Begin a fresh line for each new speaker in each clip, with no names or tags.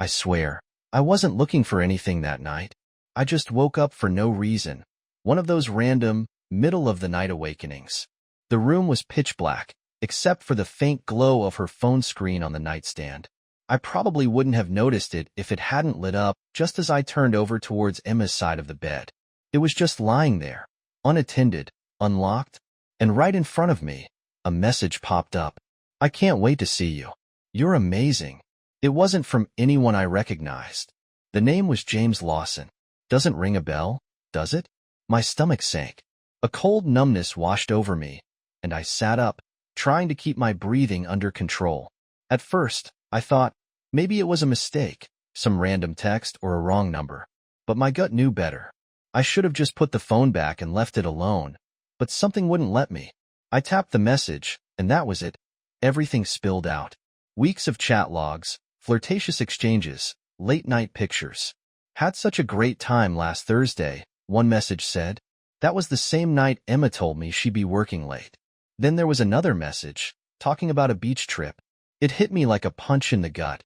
I swear, I wasn't looking for anything that night. I just woke up for no reason. One of those random, middle-of-the-night awakenings. The room was pitch black, except for the faint glow of her phone screen on the nightstand. I probably wouldn't have noticed it if it hadn't lit up just as I turned over towards Emma's side of the bed. It was just lying there, unattended, unlocked, and right in front of me, a message popped up. "I can't wait to see you. You're amazing." It wasn't from anyone I recognized. The name was James Lawson. Doesn't ring a bell, does it? My stomach sank. A cold numbness washed over me, and I sat up, trying to keep my breathing under control. At first, I thought, maybe it was a mistake, some random text or a wrong number. But my gut knew better. I should have just put the phone back and left it alone, but something wouldn't let me. I tapped the message, and that was it. Everything spilled out. Weeks of chat logs, flirtatious exchanges, late-night pictures. "Had such a great time last Thursday," one message said. That was the same night Emma told me she'd be working late. Then there was another message, talking about a beach trip. It hit me like a punch in the gut.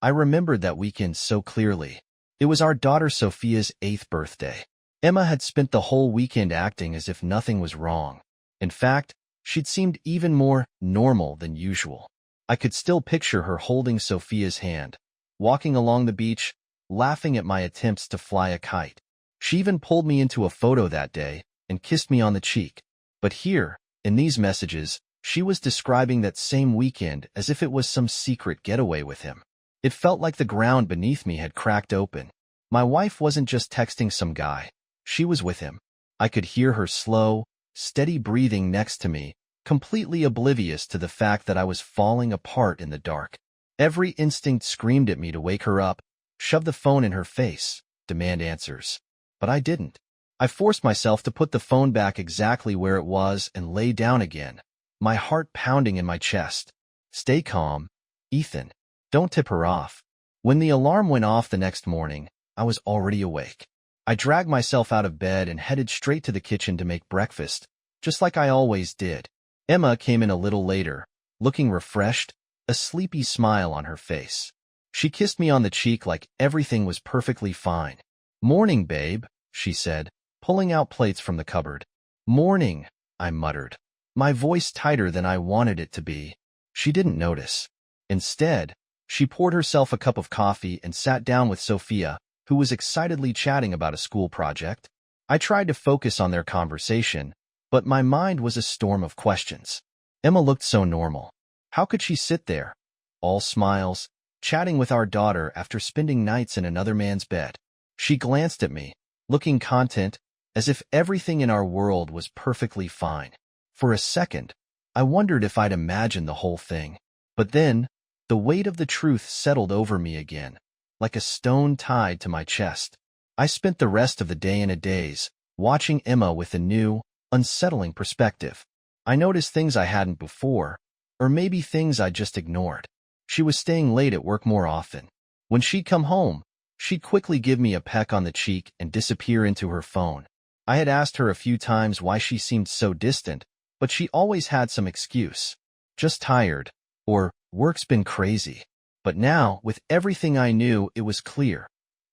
I remembered that weekend so clearly. It was our daughter Sophia's 8th birthday. Emma had spent the whole weekend acting as if nothing was wrong. In fact, she'd seemed even more normal than usual. I could still picture her holding Sophia's hand, walking along the beach, laughing at my attempts to fly a kite. She even pulled me into a photo that day and kissed me on the cheek. But here, in these messages, she was describing that same weekend as if it was some secret getaway with him. It felt like the ground beneath me had cracked open. My wife wasn't just texting some guy. She was with him. I could hear her slow, steady breathing next to me, completely oblivious to the fact that I was falling apart in the dark. Every instinct screamed at me to wake her up, shove the phone in her face, demand answers. But I didn't. I forced myself to put the phone back exactly where it was and lay down again, my heart pounding in my chest. "Stay calm, Ethan. Don't tip her off." When the alarm went off the next morning, I was already awake. I dragged myself out of bed and headed straight to the kitchen to make breakfast, just like I always did. Emma came in a little later, looking refreshed, a sleepy smile on her face. She kissed me on the cheek like everything was perfectly fine. "Morning, babe," she said, pulling out plates from the cupboard. "Morning," I muttered, my voice tighter than I wanted it to be. She didn't notice. Instead, she poured herself a cup of coffee and sat down with Sophia, who was excitedly chatting about a school project. I tried to focus on their conversation, but my mind was a storm of questions. Emma looked so normal. How could she sit there, all smiles, chatting with our daughter after spending nights in another man's bed? She glanced at me, looking content, as if everything in our world was perfectly fine. For a second, I wondered if I'd imagined the whole thing. But then, the weight of the truth settled over me again, like a stone tied to my chest. I spent the rest of the day in a daze, watching Emma with a new, unsettling perspective. I noticed things I hadn't before, or maybe things I just ignored. She was staying late at work more often. When she'd come home, she'd quickly give me a peck on the cheek and disappear into her phone. I had asked her a few times why she seemed so distant, but she always had some excuse. Just tired, or work's been crazy. But now, with everything I knew, it was clear.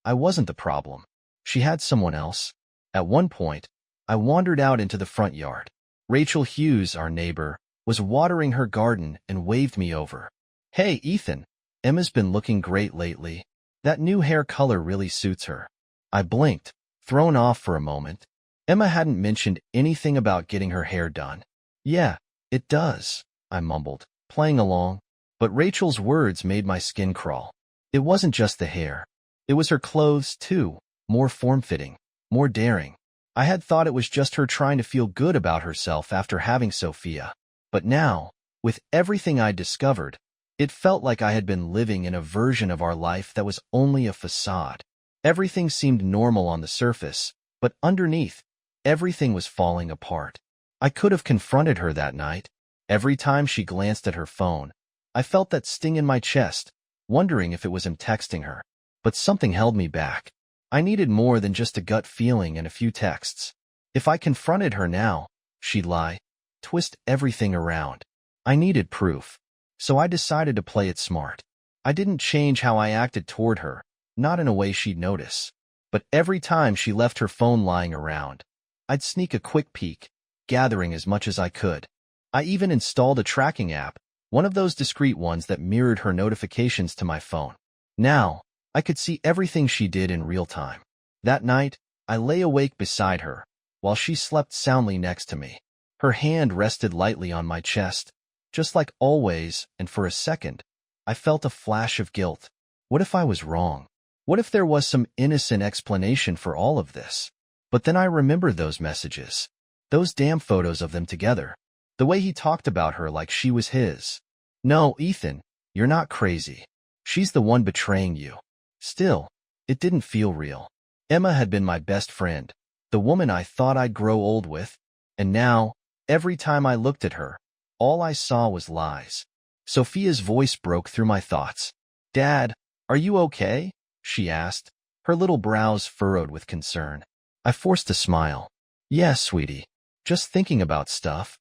I wasn't the problem. She had someone else. At one point, I wandered out into the front yard. Rachel Hughes, our neighbor, was watering her garden and waved me over. "Hey, Ethan, Emma's been looking great lately. That new hair color really suits her." I blinked, thrown off for a moment. Emma hadn't mentioned anything about getting her hair done. "Yeah, it does," I mumbled, playing along. But Rachel's words made my skin crawl. It wasn't just the hair. It was her clothes, too, more form-fitting, more daring. I had thought it was just her trying to feel good about herself after having Sophia. But now, with everything I'd discovered, it felt like I had been living in a version of our life that was only a facade. Everything seemed normal on the surface, but underneath, everything was falling apart. I could have confronted her that night. Every time she glanced at her phone, I felt that sting in my chest, wondering if it was him texting her. But something held me back. I needed more than just a gut feeling and a few texts. If I confronted her now, she'd lie, twist everything around. I needed proof. So I decided to play it smart. I didn't change how I acted toward her, not in a way she'd notice. But every time she left her phone lying around, I'd sneak a quick peek, gathering as much as I could. I even installed a tracking app, one of those discreet ones that mirrored her notifications to my phone. Now, I could see everything she did in real time. That night, I lay awake beside her, while she slept soundly next to me. Her hand rested lightly on my chest, just like always, and for a second, I felt a flash of guilt. What if I was wrong? What if there was some innocent explanation for all of this? But then I remembered those messages. Those damn photos of them together. The way he talked about her like she was his. No, Ethan, you're not crazy. She's the one betraying you. Still, it didn't feel real. Emma had been my best friend, the woman I thought I'd grow old with, and now, every time I looked at her, all I saw was lies. Sophia's voice broke through my thoughts. "Dad, are you okay?" she asked, her little brows furrowed with concern. I forced a smile. "Yes, sweetie. Just thinking about stuff."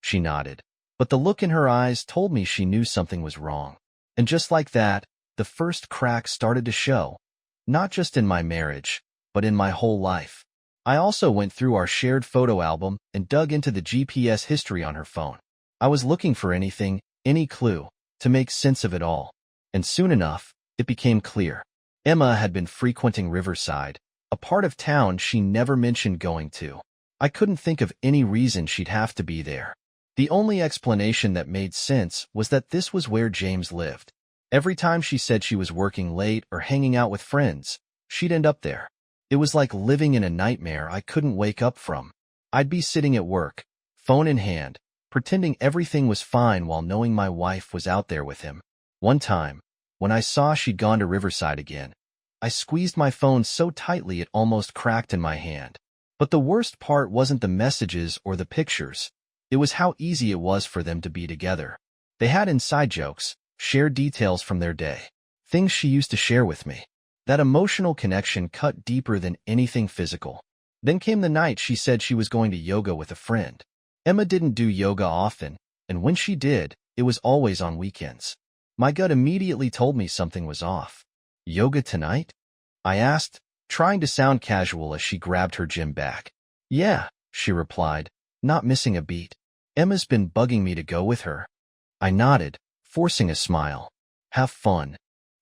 She nodded, but the look in her eyes told me she knew something was wrong. And just like that, the first crack started to show. Not just in my marriage, but in my whole life. I also went through our shared photo album and dug into the GPS history on her phone. I was looking for anything, any clue, to make sense of it all. And soon enough, it became clear. Emma had been frequenting Riverside, a part of town she never mentioned going to. I couldn't think of any reason she'd have to be there. The only explanation that made sense was that this was where James lived. Every time she said she was working late or hanging out with friends, she'd end up there. It was like living in a nightmare I couldn't wake up from. I'd be sitting at work, phone in hand, pretending everything was fine while knowing my wife was out there with him. One time, when I saw she'd gone to Riverside again, I squeezed my phone so tightly it almost cracked in my hand. But the worst part wasn't the messages or the pictures. It was how easy it was for them to be together. They had inside jokes, shared details from their day, things she used to share with me. That emotional connection cut deeper than anything physical. Then came the night she said she was going to yoga with a friend. Emma didn't do yoga often, and when she did, it was always on weekends. My gut immediately told me something was off. "Yoga tonight?" I asked, trying to sound casual as she grabbed her gym bag. "Yeah," she replied, not missing a beat. "Emma's been bugging me to go with her." I nodded, forcing a smile. "Have fun."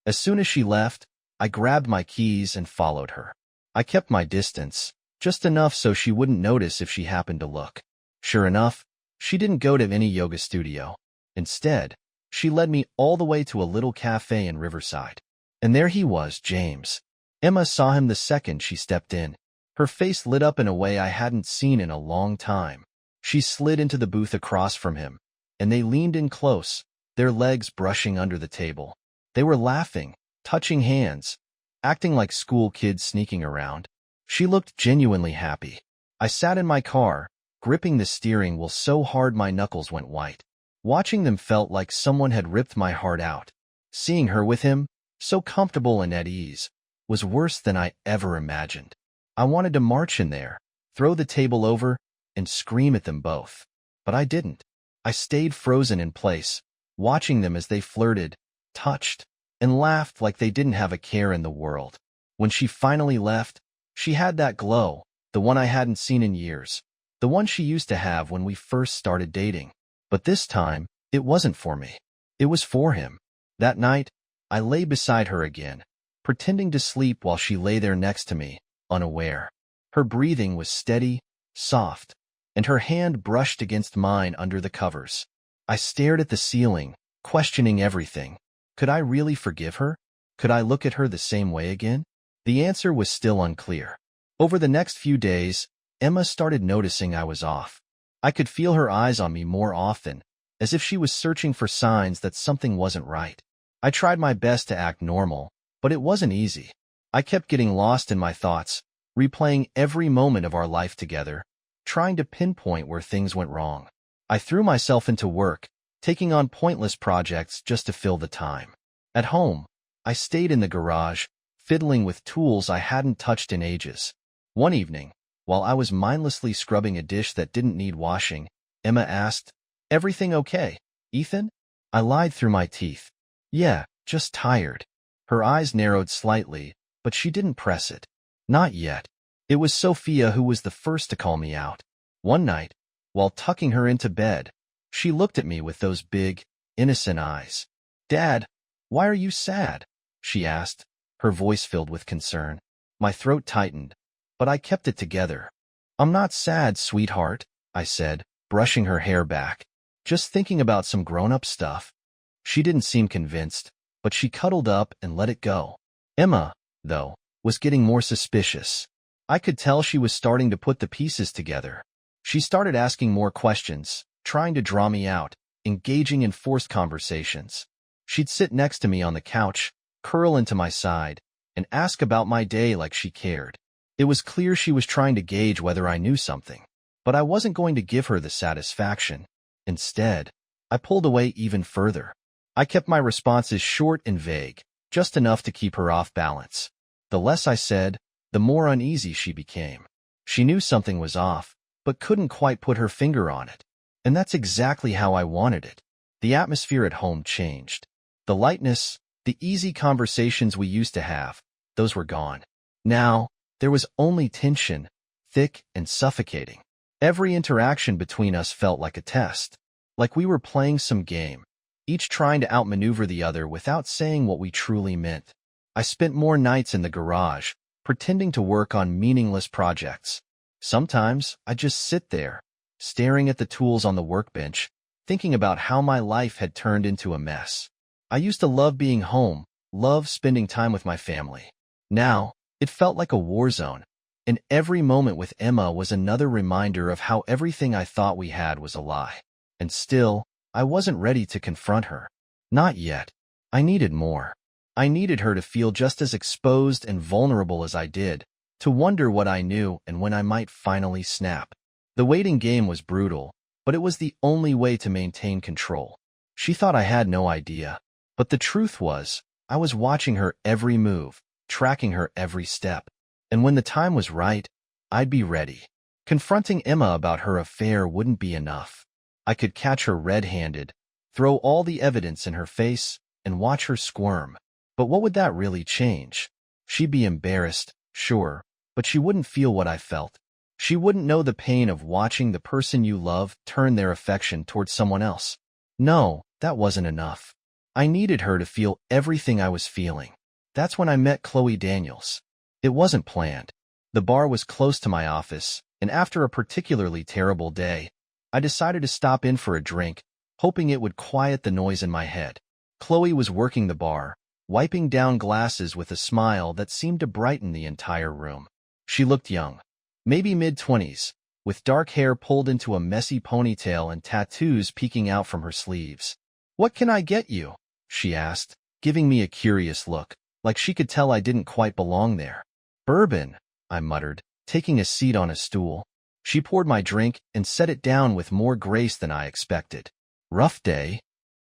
As soon as she left, I grabbed my keys and followed her. I kept my distance, just enough so she wouldn't notice if she happened to look. Sure enough, she didn't go to any yoga studio. Instead, she led me all the way to a little cafe in Riverside. And there he was, James. Emma saw him the second she stepped in. Her face lit up in a way I hadn't seen in a long time. She slid into the booth across from him, and they leaned in close, their legs brushing under the table. They were laughing, touching hands, acting like school kids sneaking around. She looked genuinely happy. I sat in my car, gripping the steering wheel so hard my knuckles went white. Watching them felt like someone had ripped my heart out. Seeing her with him, so comfortable and at ease, was worse than I ever imagined. I wanted to march in there, throw the table over, and scream at them both. But I didn't. I stayed frozen in place, watching them as they flirted, touched, and laughed like they didn't have a care in the world. When she finally left, she had that glow, the one I hadn't seen in years, the one she used to have when we first started dating. But this time, it wasn't for me. It was for him. That night, I lay beside her again, pretending to sleep while she lay there next to me, unaware. Her breathing was steady, soft, and her hand brushed against mine under the covers. I stared at the ceiling, questioning everything. Could I really forgive her? Could I look at her the same way again? The answer was still unclear. Over the next few days, Emma started noticing I was off. I could feel her eyes on me more often, as if she was searching for signs that something wasn't right. I tried my best to act normal, but it wasn't easy. I kept getting lost in my thoughts, replaying every moment of our life together, trying to pinpoint where things went wrong. I threw myself into work, taking on pointless projects just to fill the time. At home, I stayed in the garage, fiddling with tools I hadn't touched in ages. One evening, while I was mindlessly scrubbing a dish that didn't need washing, Emma asked, "Everything okay, Ethan?" I lied through my teeth. "Yeah, Just tired. Her eyes narrowed slightly, but she didn't press it. Not yet. It was Sophia who was the first to call me out. One night, while tucking her into bed, she looked at me with those big, innocent eyes. "Dad, why are you sad?" she asked, her voice filled with concern. My throat tightened, but I kept it together. "I'm not sad, sweetheart," I said, brushing her hair back. "Just thinking about some grown-up stuff." She didn't seem convinced, but she cuddled up and let it go. Emma, though, was getting more suspicious. I could tell she was starting to put the pieces together. She started asking more questions, trying to draw me out, engaging in forced conversations. She'd sit next to me on the couch, curl into my side, and ask about my day like she cared. It was clear she was trying to gauge whether I knew something, but I wasn't going to give her the satisfaction. Instead, I pulled away even further. I kept my responses short and vague, just enough to keep her off balance. The less I said, the more uneasy she became. She knew something was off, but couldn't quite put her finger on it. And that's exactly how I wanted it. The atmosphere at home changed. The lightness, the easy conversations we used to have, those were gone. Now, there was only tension, thick and suffocating. Every interaction between us felt like a test, like we were playing some game, each trying to outmaneuver the other without saying what we truly meant. I spent more nights in the garage, pretending to work on meaningless projects. Sometimes I'd just sit there, staring at the tools on the workbench, thinking about how my life had turned into a mess. I used to love being home, love spending time with my family. Now, it felt like a war zone, and every moment with Emma was another reminder of how everything I thought we had was a lie. And still, I wasn't ready to confront her. Not yet. I needed more. I needed her to feel just as exposed and vulnerable as I did, to wonder what I knew and when I might finally snap. The waiting game was brutal, but it was the only way to maintain control. She thought I had no idea, but the truth was, I was watching her every move, tracking her every step. And when the time was right, I'd be ready. Confronting Emma about her affair wouldn't be enough. I could catch her red-handed, throw all the evidence in her face, and watch her squirm. But what would that really change? She'd be embarrassed, sure, but she wouldn't feel what I felt. She wouldn't know the pain of watching the person you love turn their affection towards someone else. No, that wasn't enough. I needed her to feel everything I was feeling. That's when I met Chloe Daniels. It wasn't planned. The bar was close to my office, and after a particularly terrible day, I decided to stop in for a drink, hoping it would quiet the noise in my head. Chloe was working the bar, wiping down glasses with a smile that seemed to brighten the entire room. She looked young, maybe mid-20s, with dark hair pulled into a messy ponytail and tattoos peeking out from her sleeves. "What can I get you?" she asked, giving me a curious look, like she could tell I didn't quite belong there. "Bourbon," I muttered, taking a seat on a stool. She poured my drink and set it down with more grace than I expected. "Rough day?"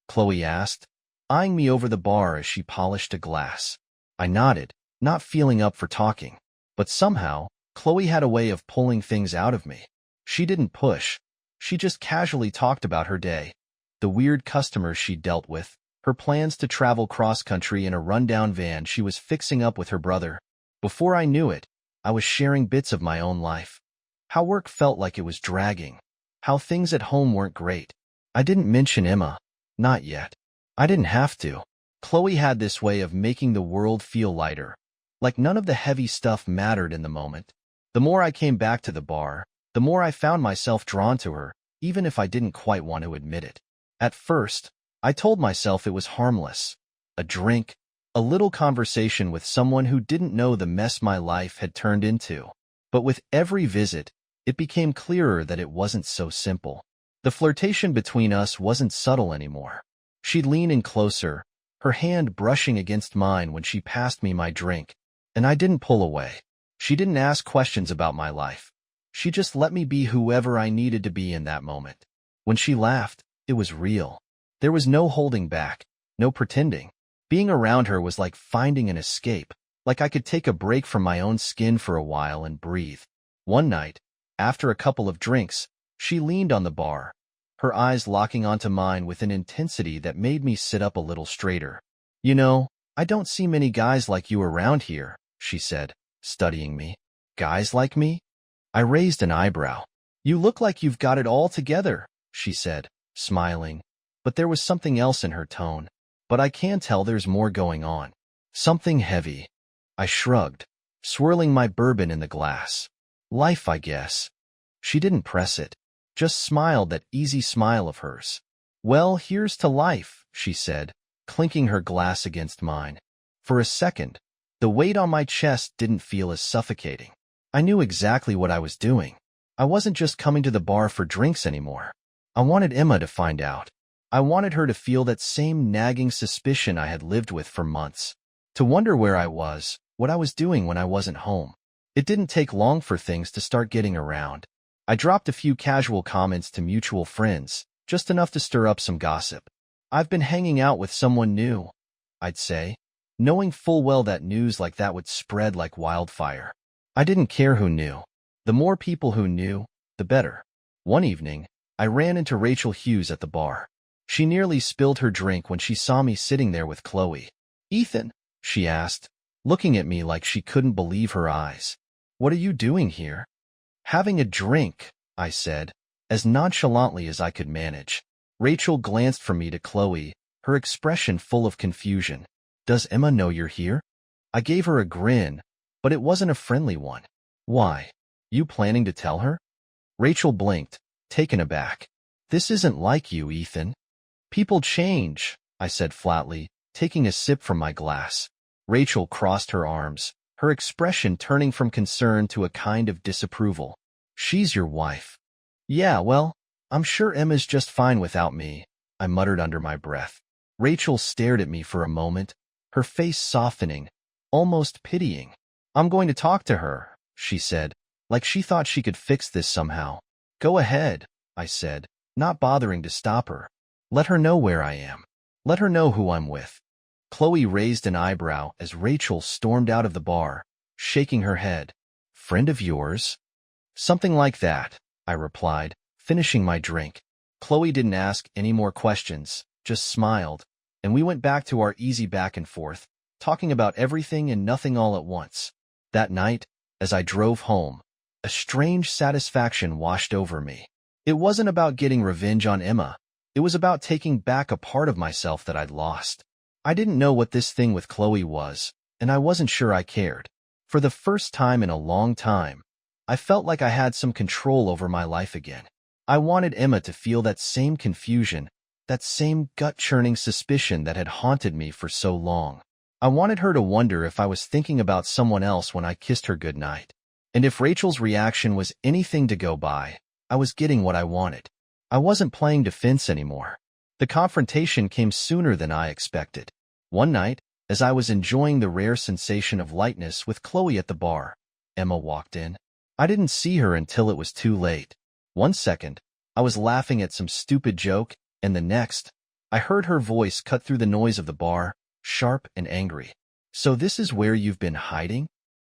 Chloe asked, eyeing me over the bar as she polished a glass. I nodded, not feeling up for talking. But somehow, Chloe had a way of pulling things out of me. She didn't push. She just casually talked about her day, the weird customers she'd dealt with, her plans to travel cross-country in a rundown van she was fixing up with her brother. Before I knew it, I was sharing bits of my own life. How work felt like it was dragging. How things at home weren't great. I didn't mention Emma. Not yet. I didn't have to. Chloe had this way of making the world feel lighter. Like none of the heavy stuff mattered in the moment. The more I came back to the bar, the more I found myself drawn to her, even if I didn't quite want to admit it. At first, I told myself it was harmless. A drink, a little conversation with someone who didn't know the mess my life had turned into. But with every visit, it became clearer that it wasn't so simple. The flirtation between us wasn't subtle anymore. She'd lean in closer, her hand brushing against mine when she passed me my drink, and I didn't pull away. She didn't ask questions about my life. She just let me be whoever I needed to be in that moment. When she laughed, it was real. There was no holding back, no pretending. Being around her was like finding an escape, like I could take a break from my own skin for a while and breathe. One night, after a couple of drinks, she leaned on the bar, her eyes locking onto mine with an intensity that made me sit up a little straighter. You know, I don't see many guys like you around here, she said, studying me. Guys like me? I raised an eyebrow. You look like you've got it all together, she said, smiling. But there was something else in her tone. But I can tell there's more going on. Something heavy. I shrugged, swirling my bourbon in the glass. Life, I guess. She didn't press it, just smiled that easy smile of hers. Well, here's to life, she said, clinking her glass against mine. For a second, the weight on my chest didn't feel as suffocating. I knew exactly what I was doing. I wasn't just coming to the bar for drinks anymore. I wanted Emma to find out. I wanted her to feel that same nagging suspicion I had lived with for months. To wonder where I was, what I was doing when I wasn't home. It didn't take long for things to start getting around. I dropped a few casual comments to mutual friends, just enough to stir up some gossip. I've been hanging out with someone new, I'd say, knowing full well that news like that would spread like wildfire. I didn't care who knew. The more people who knew, the better. One evening, I ran into Rachel Hughes at the bar. She nearly spilled her drink when she saw me sitting there with Chloe. Ethan, she asked, looking at me like she couldn't believe her eyes. What are you doing here? Having a drink, I said, as nonchalantly as I could manage. Rachel glanced from me to Chloe, her expression full of confusion. Does Emma know you're here? I gave her a grin, but it wasn't a friendly one. Why? You planning to tell her? Rachel blinked, taken aback. This isn't like you, Ethan. People change, I said flatly, taking a sip from my glass. Rachel crossed her arms, her expression turning from concern to a kind of disapproval. She's your wife. Yeah, well, I'm sure Emma's just fine without me, I muttered under my breath. Rachel stared at me for a moment, her face softening, almost pitying. I'm going to talk to her, she said, like she thought she could fix this somehow. Go ahead, I said, not bothering to stop her. Let her know where I am. Let her know who I'm with. Chloe raised an eyebrow as Rachel stormed out of the bar, shaking her head. Friend of yours? Something like that, I replied, finishing my drink. Chloe didn't ask any more questions, just smiled, and we went back to our easy back and forth, talking about everything and nothing all at once. That night, as I drove home, a strange satisfaction washed over me. It wasn't about getting revenge on Emma. It was about taking back a part of myself that I'd lost. I didn't know what this thing with Chloe was, and I wasn't sure I cared. For the first time in a long time, I felt like I had some control over my life again. I wanted Emma to feel that same confusion, that same gut-churning suspicion that had haunted me for so long. I wanted her to wonder if I was thinking about someone else when I kissed her goodnight. And if Rachel's reaction was anything to go by, I was getting what I wanted. I wasn't playing defense anymore. The confrontation came sooner than I expected. One night, as I was enjoying the rare sensation of lightness with Chloe at the bar, Emma walked in. I didn't see her until it was too late. One second, I was laughing at some stupid joke, and the next, I heard her voice cut through the noise of the bar, sharp and angry. So this is where you've been hiding?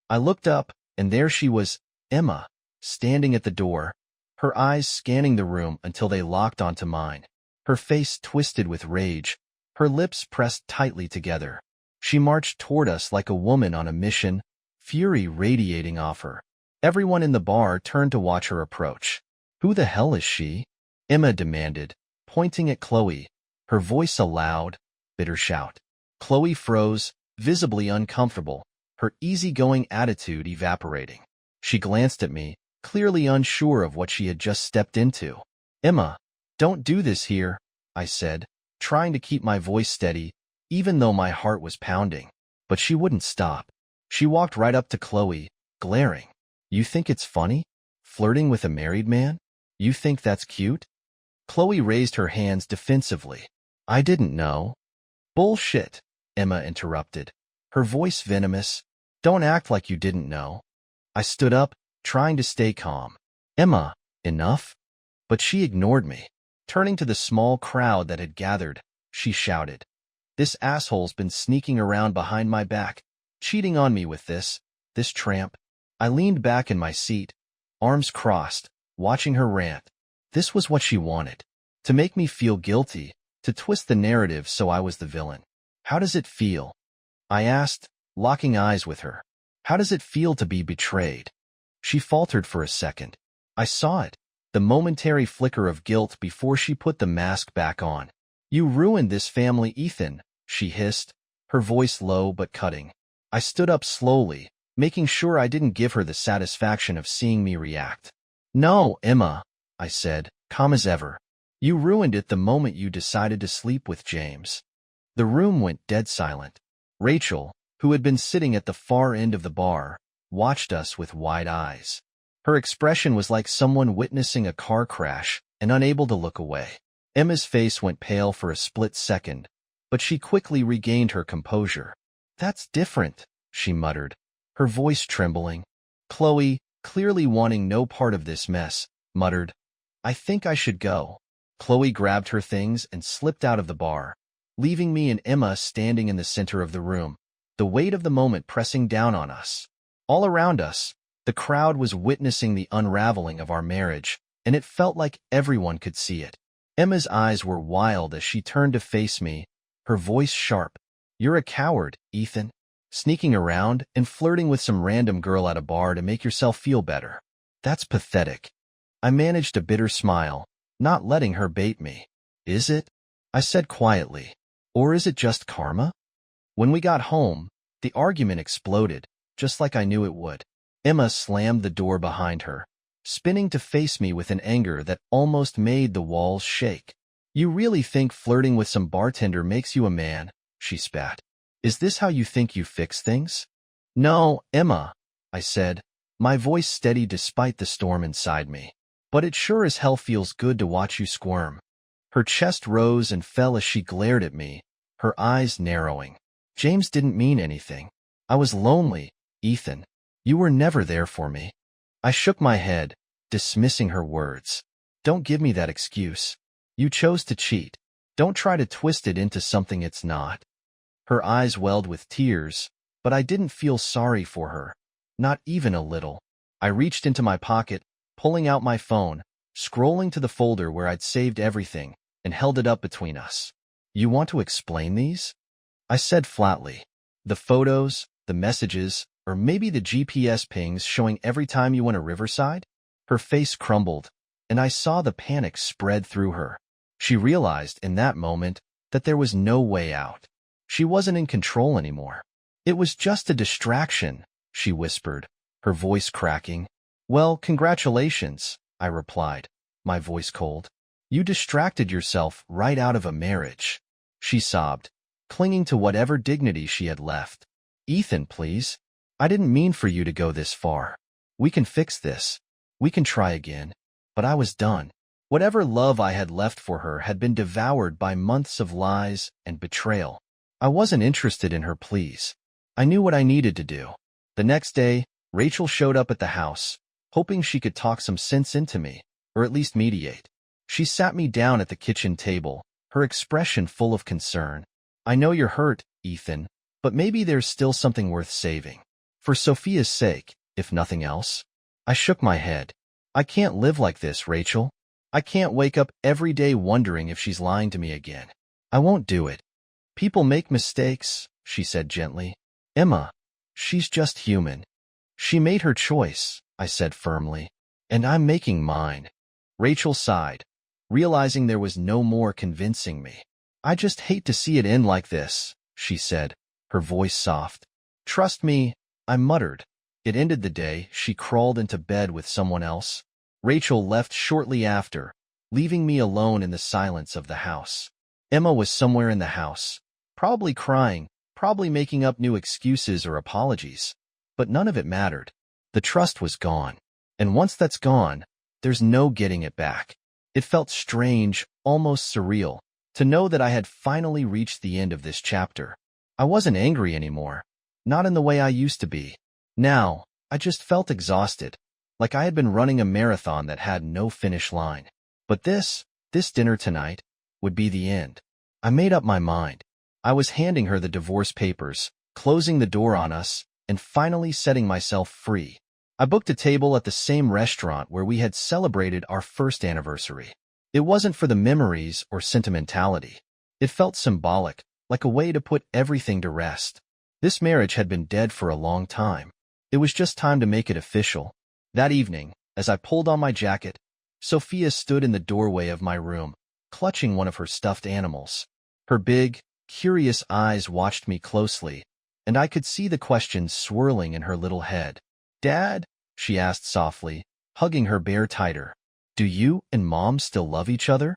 I looked up, and there she was, Emma, standing at the door, her eyes scanning the room until they locked onto mine. Her face twisted with rage, her lips pressed tightly together. She marched toward us like a woman on a mission, fury radiating off her. Everyone in the bar turned to watch her approach. Who the hell is she? Emma demanded, pointing at Chloe, her voice a loud, bitter shout. Chloe froze, visibly uncomfortable, her easygoing attitude evaporating. She glanced at me, clearly unsure of what she had just stepped into. Emma, don't do this here, I said, trying to keep my voice steady, even though my heart was pounding. But she wouldn't stop. She walked right up to Chloe, glaring. You think it's funny? Flirting with a married man? You think that's cute? Chloe raised her hands defensively. I didn't know. Bullshit, Emma interrupted, her voice venomous. Don't act like you didn't know. I stood up, trying to stay calm. Emma, enough? But she ignored me. Turning to the small crowd that had gathered, she shouted, This asshole's been sneaking around behind my back, cheating on me with this tramp. I leaned back in my seat, arms crossed, watching her rant. This was what she wanted. To make me feel guilty, to twist the narrative so I was the villain. How does it feel? I asked, locking eyes with her. How does it feel to be betrayed? She faltered for a second. I saw it, the momentary flicker of guilt before she put the mask back on. You ruined this family, Ethan, she hissed, her voice low but cutting. I stood up slowly, making sure I didn't give her the satisfaction of seeing me react. No, Emma, I said, calm as ever. You ruined it the moment you decided to sleep with James. The room went dead silent. Rachel, who had been sitting at the far end of the bar, watched us with wide eyes. Her expression was like someone witnessing a car crash and unable to look away. Emma's face went pale for a split second, but she quickly regained her composure. That's different, she muttered, her voice trembling. Chloe, clearly wanting no part of this mess, muttered, I think I should go. Chloe grabbed her things and slipped out of the bar, leaving me and Emma standing in the center of the room, the weight of the moment pressing down on us. All around us, the crowd was witnessing the unraveling of our marriage, and it felt like everyone could see it. Emma's eyes were wild as she turned to face me, her voice sharp. You're a coward, Ethan. Sneaking around and flirting with some random girl at a bar to make yourself feel better. That's pathetic. I managed a bitter smile, not letting her bait me. Is it? I said quietly. Or is it just karma? When we got home, the argument exploded, just like I knew it would. Emma slammed the door behind her, spinning to face me with an anger that almost made the walls shake. You really think flirting with some bartender makes you a man? She spat. Is this how you think you fix things? No, Emma, I said, my voice steady despite the storm inside me. But it sure as hell feels good to watch you squirm. Her chest rose and fell as she glared at me, her eyes narrowing. James didn't mean anything. I was lonely, Ethan. You were never there for me. I shook my head, dismissing her words. Don't give me that excuse. You chose to cheat. Don't try to twist it into something it's not. Her eyes welled with tears, but I didn't feel sorry for her. Not even a little. I reached into my pocket, pulling out my phone, scrolling to the folder where I'd saved everything, and held it up between us. You want to explain these? I said flatly. The photos, the messages, or maybe the GPS pings showing every time you went to Riverside? Her face crumbled, and I saw the panic spread through her. She realized in that moment that there was no way out. She wasn't in control anymore. It was just a distraction, she whispered, her voice cracking. Well, congratulations, I replied, my voice cold. You distracted yourself right out of a marriage. She sobbed, clinging to whatever dignity she had left. Ethan, please. I didn't mean for you to go this far. We can fix this. We can try again. But I was done. Whatever love I had left for her had been devoured by months of lies and betrayal. I wasn't interested in her pleas. I knew what I needed to do. The next day, Rachel showed up at the house, hoping she could talk some sense into me, or at least mediate. She sat me down at the kitchen table, her expression full of concern. I know you're hurt, Ethan, but maybe there's still something worth saving. For Sophia's sake, if nothing else. I shook my head. I can't live like this, Rachel. I can't wake up every day wondering if she's lying to me again. I won't do it. People make mistakes, she said gently. Emma, she's just human. She made her choice, I said firmly, and I'm making mine. Rachel sighed, realizing there was no more convincing me. I just hate to see it end like this, she said, her voice soft. Trust me, I muttered. It ended the day she crawled into bed with someone else. Rachel left shortly after, leaving me alone in the silence of the house. Emma was somewhere in the house, probably crying, probably making up new excuses or apologies. But none of it mattered. The trust was gone. And once that's gone, there's no getting it back. It felt strange, almost surreal, to know that I had finally reached the end of this chapter. I wasn't angry anymore. Not in the way I used to be. Now, I just felt exhausted, like I had been running a marathon that had no finish line. But this dinner tonight, would be the end. I made up my mind. I was handing her the divorce papers, closing the door on us, and finally setting myself free. I booked a table at the same restaurant where we had celebrated our first anniversary. It wasn't for the memories or sentimentality. It felt symbolic, like a way to put everything to rest. This marriage had been dead for a long time. It was just time to make it official. That evening, as I pulled on my jacket, Sophia stood in the doorway of my room, clutching one of her stuffed animals. Her big, curious eyes watched me closely, and I could see the questions swirling in her little head. "Dad?" she asked softly, hugging her bear tighter. "Do you and Mom still love each other?"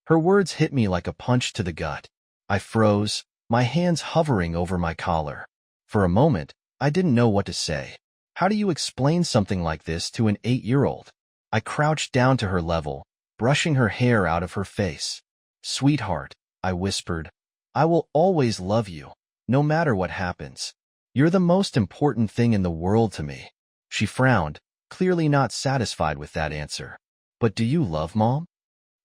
Her words hit me like a punch to the gut. I froze, my hands hovering over my collar. For a moment, I didn't know what to say. How do you explain something like this to an 8-year-old? I crouched down to her level, brushing her hair out of her face. "Sweetheart," I whispered, "I will always love you, no matter what happens. You're the most important thing in the world to me." She frowned, clearly not satisfied with that answer. "But do you love Mom?"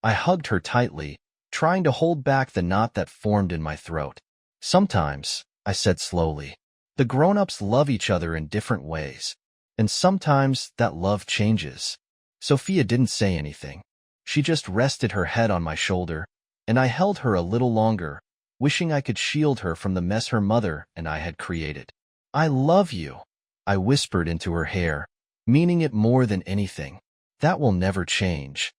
I hugged her tightly, trying to hold back the knot that formed in my throat. "Sometimes," I said slowly, "the grown-ups love each other in different ways, and sometimes that love changes." Sophia didn't say anything. She just rested her head on my shoulder, and I held her a little longer, wishing I could shield her from the mess her mother and I had created. "I love you," I whispered into her hair, meaning it more than anything. "That will never change."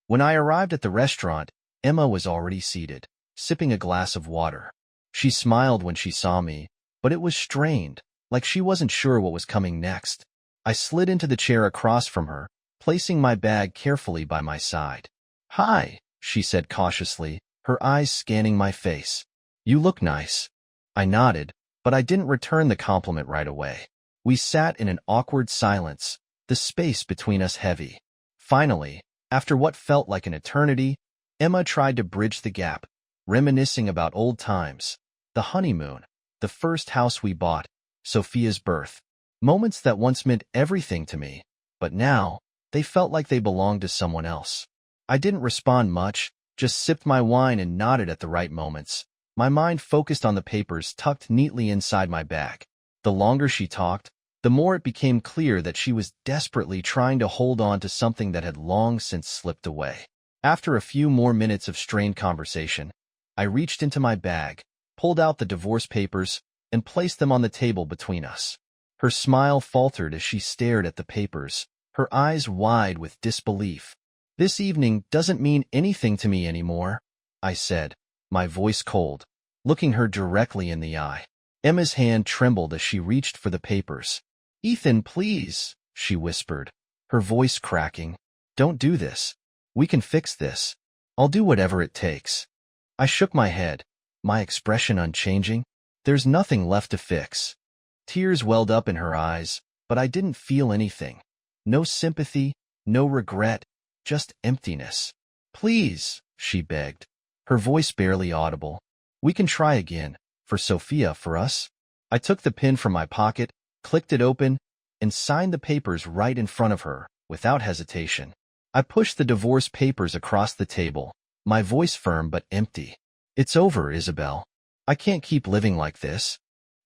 When I arrived at the restaurant, Emma was already seated, sipping a glass of water. She smiled when she saw me, but it was strained, like she wasn't sure what was coming next. I slid into the chair across from her, placing my bag carefully by my side. "Hi," she said cautiously, her eyes scanning my face. "You look nice." I nodded, but I didn't return the compliment right away. We sat in an awkward silence, the space between us heavy. Finally, after what felt like an eternity, Emma tried to bridge the gap, reminiscing about old times, the honeymoon, the first house we bought, Sophia's birth. Moments that once meant everything to me, but now, they felt like they belonged to someone else. I didn't respond much, just sipped my wine and nodded at the right moments, my mind focused on the papers tucked neatly inside my bag. The longer she talked, the more it became clear that she was desperately trying to hold on to something that had long since slipped away. After a few more minutes of strained conversation, I reached into my bag, pulled out the divorce papers, and placed them on the table between us. Her smile faltered as she stared at the papers, her eyes wide with disbelief. "This evening doesn't mean anything to me anymore," I said, my voice cold, looking her directly in the eye. Emma's hand trembled as she reached for the papers. "Ethan, please," she whispered, her voice cracking. "Don't do this. We can fix this. I'll do whatever it takes." I shook my head, my expression unchanging. "There's nothing left to fix." Tears welled up in her eyes, but I didn't feel anything. No sympathy, no regret, just emptiness. "Please," she begged, her voice barely audible. "We can try again. For Sophia, for us." I took the pen from my pocket, clicked it open, and signed the papers right in front of her, without hesitation. I pushed the divorce papers across the table, my voice firm but empty. "It's over, Isabel. I can't keep living like this."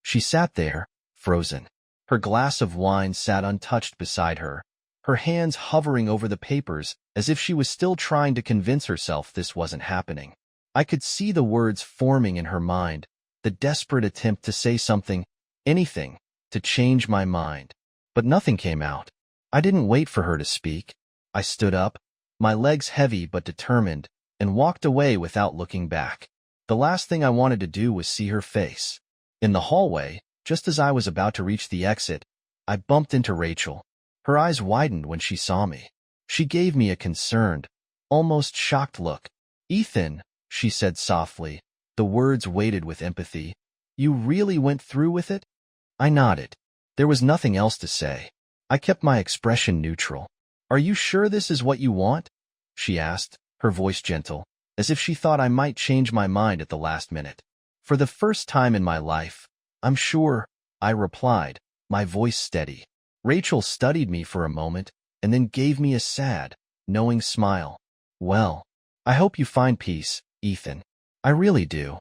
She sat there, frozen. Her glass of wine sat untouched beside her, her hands hovering over the papers as if she was still trying to convince herself this wasn't happening. I could see the words forming in her mind, the desperate attempt to say something, anything, to change my mind. But nothing came out. I didn't wait for her to speak. I stood up, my legs heavy but determined, and walked away without looking back. The last thing I wanted to do was see her face. In the hallway, just as I was about to reach the exit, I bumped into Rachel. Her eyes widened when she saw me. She gave me a concerned, almost shocked look. "Ethan," she said softly, the words weighted with empathy, "you really went through with it?" I nodded. There was nothing else to say. I kept my expression neutral. "Are you sure this is what you want?" she asked, her voice gentle, as if she thought I might change my mind at the last minute. "For the first time in my life, I'm sure," I replied, my voice steady. Rachel studied me for a moment, and then gave me a sad, knowing smile. "Well, I hope you find peace, Ethan. I really do."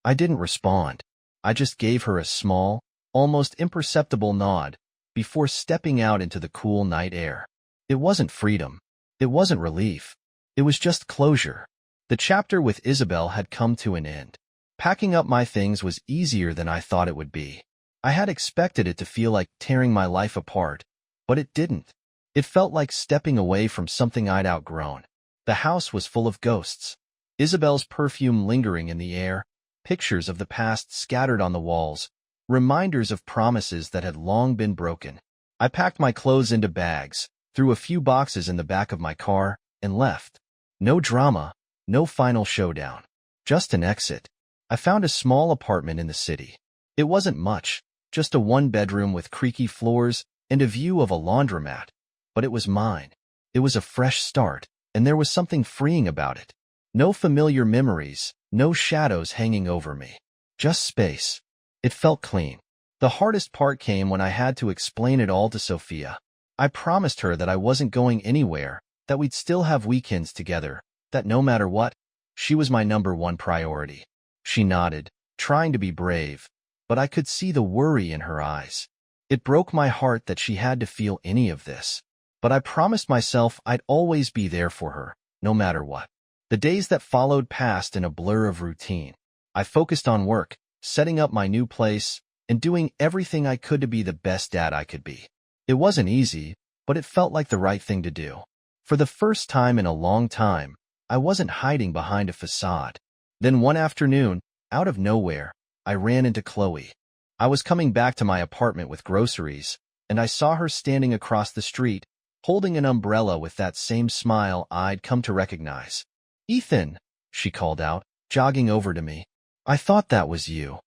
I didn't respond. I just gave her a small, almost imperceptible nod, before stepping out into the cool night air. It wasn't freedom. It wasn't relief. It was just closure. The chapter with Isabel had come to an end. Packing up my things was easier than I thought it would be. I had expected it to feel like tearing my life apart, but it didn't. It felt like stepping away from something I'd outgrown. The house was full of ghosts. Isabel's perfume lingering in the air, pictures of the past scattered on the walls, reminders of promises that had long been broken. I packed my clothes into bags, threw a few boxes in the back of my car, and left. No drama, no final showdown. Just an exit. I found a small apartment in the city. It wasn't much, just a one-bedroom with creaky floors and a view of a laundromat. But it was mine. It was a fresh start, and there was something freeing about it. No familiar memories, no shadows hanging over me. Just space. It felt clean. The hardest part came when I had to explain it all to Sophia. I promised her that I wasn't going anywhere, that we'd still have weekends together, that no matter what, she was my #1 priority. She nodded, trying to be brave, but I could see the worry in her eyes. It broke my heart that she had to feel any of this. But I promised myself I'd always be there for her, no matter what. The days that followed passed in a blur of routine. I focused on work, setting up my new place, and doing everything I could to be the best dad I could be. It wasn't easy, but it felt like the right thing to do. For the first time in a long time, I wasn't hiding behind a facade. Then one afternoon, out of nowhere, I ran into Chloe. I was coming back to my apartment with groceries, and I saw her standing across the street, holding an umbrella with that same smile I'd come to recognize. "Ethan," she called out, jogging over to me. "I thought that was you."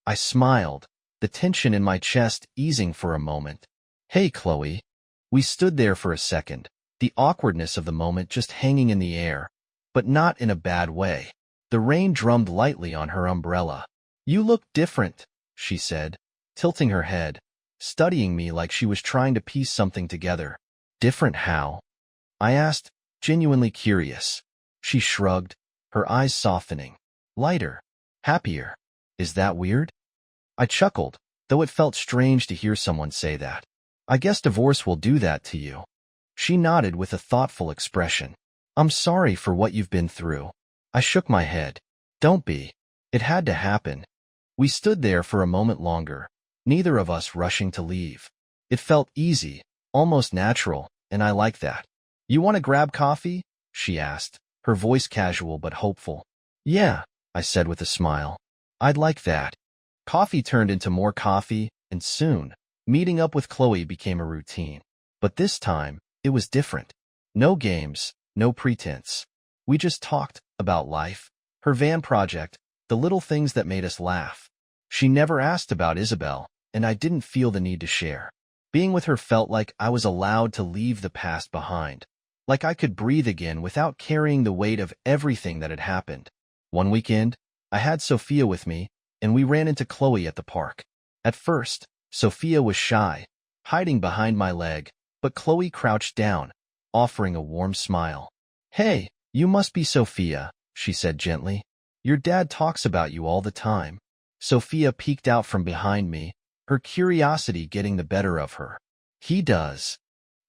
I smiled, the tension in my chest easing for a moment. "Hey, Chloe." We stood there for a second, the awkwardness of the moment just hanging in the air, but not in a bad way. The rain drummed lightly on her umbrella. "You look different," she said, tilting her head, studying me like she was trying to piece something together. "Different how?" I asked, genuinely curious. She shrugged, her eyes softening. "Lighter. Happier. Is that weird?" I chuckled, though it felt strange to hear someone say that. "I guess divorce will do that to you." She nodded with a thoughtful expression. "I'm sorry for what you've been through." I shook my head. "Don't be. It had to happen." We stood there for a moment longer, neither of us rushing to leave. It felt easy, almost natural, and I liked that. "You want to grab coffee?" she asked, her voice casual but hopeful. "Yeah," I said with a smile. "I'd like that." Coffee turned into more coffee, and soon, meeting up with Chloe became a routine. But this time, it was different. No games, no pretense. We just talked about life, her van project, the little things that made us laugh. She never asked about Isabel, and I didn't feel the need to share. Being with her felt like I was allowed to leave the past behind, like I could breathe again without carrying the weight of everything that had happened. One weekend, I had Sophia with me, and we ran into Chloe at the park. At first, Sophia was shy, hiding behind my leg, but Chloe crouched down, offering a warm smile. "Hey, you must be Sophia," she said gently. "Your dad talks about you all the time." Sophia peeked out from behind me, her curiosity getting the better of her. "He does."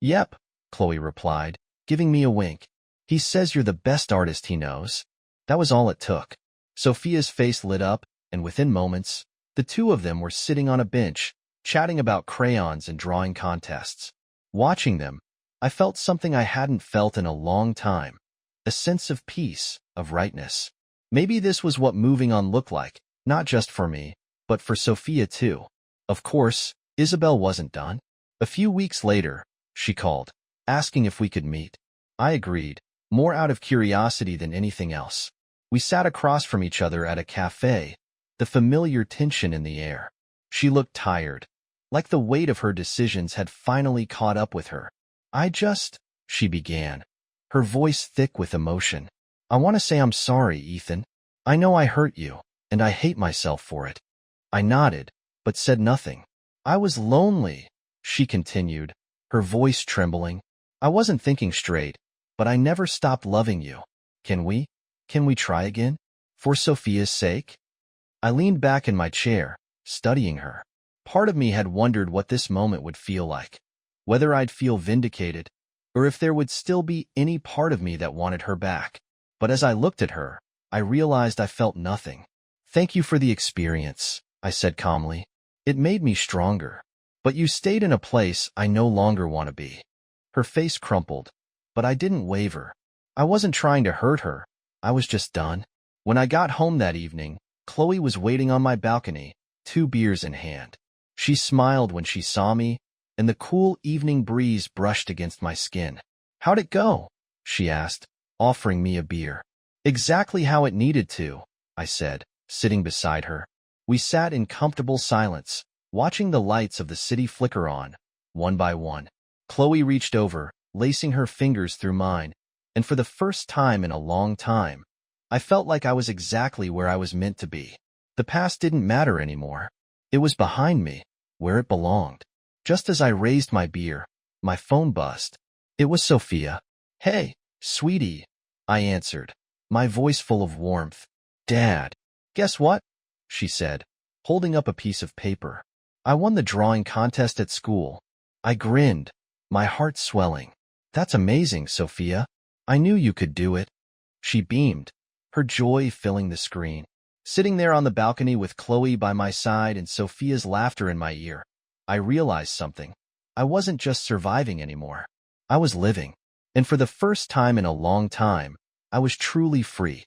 "Yep," Chloe replied, giving me a wink. "He says you're the best artist he knows." That was all it took. Sophia's face lit up, and within moments, the two of them were sitting on a bench, chatting about crayons and drawing contests. Watching them, I felt something I hadn't felt in a long time, a sense of peace, of rightness. Maybe this was what moving on looked like, not just for me, but for Sophia too. Of course, Isabel wasn't done. A few weeks later, she called, asking if we could meet. I agreed, more out of curiosity than anything else. We sat across from each other at a cafe, the familiar tension in the air. She looked tired, like the weight of her decisions had finally caught up with her. She began, her voice thick with emotion. "I want to say I'm sorry, Ethan. I know I hurt you, and I hate myself for it." I nodded, but said nothing. "I was lonely," she continued, her voice trembling. "I wasn't thinking straight, but I never stopped loving you. Can we try again? For Sophia's sake?" I leaned back in my chair, studying her. Part of me had wondered what this moment would feel like, whether I'd feel vindicated, or if there would still be any part of me that wanted her back. But as I looked at her, I realized I felt nothing. Thank you for the experience, I said calmly. It made me stronger. But you stayed in a place I no longer want to be. Her face crumpled, but I didn't waver. I wasn't trying to hurt her. I was just done. When I got home that evening, Chloe was waiting on my balcony, 2 beers in hand. She smiled when she saw me, and the cool evening breeze brushed against my skin. How'd it go? She asked, offering me a beer. Exactly how it needed to, I said, sitting beside her. We sat in comfortable silence, watching the lights of the city flicker on, one by one. Chloe reached over, lacing her fingers through mine, and for the first time in a long time, I felt like I was exactly where I was meant to be. The past didn't matter anymore. It was behind me, where it belonged. Just as I raised my beer, my phone buzzed. It was Sophia. Hey, sweetie, I answered, my voice full of warmth. Dad. Guess what? She said, holding up a piece of paper. I won the drawing contest at school. I grinned, my heart swelling. That's amazing, Sophia. I knew you could do it. She beamed, her joy filling the screen. Sitting there on the balcony with Chloe by my side and Sophia's laughter in my ear, I realized something. I wasn't just surviving anymore. I was living. And for the first time in a long time, I was truly free.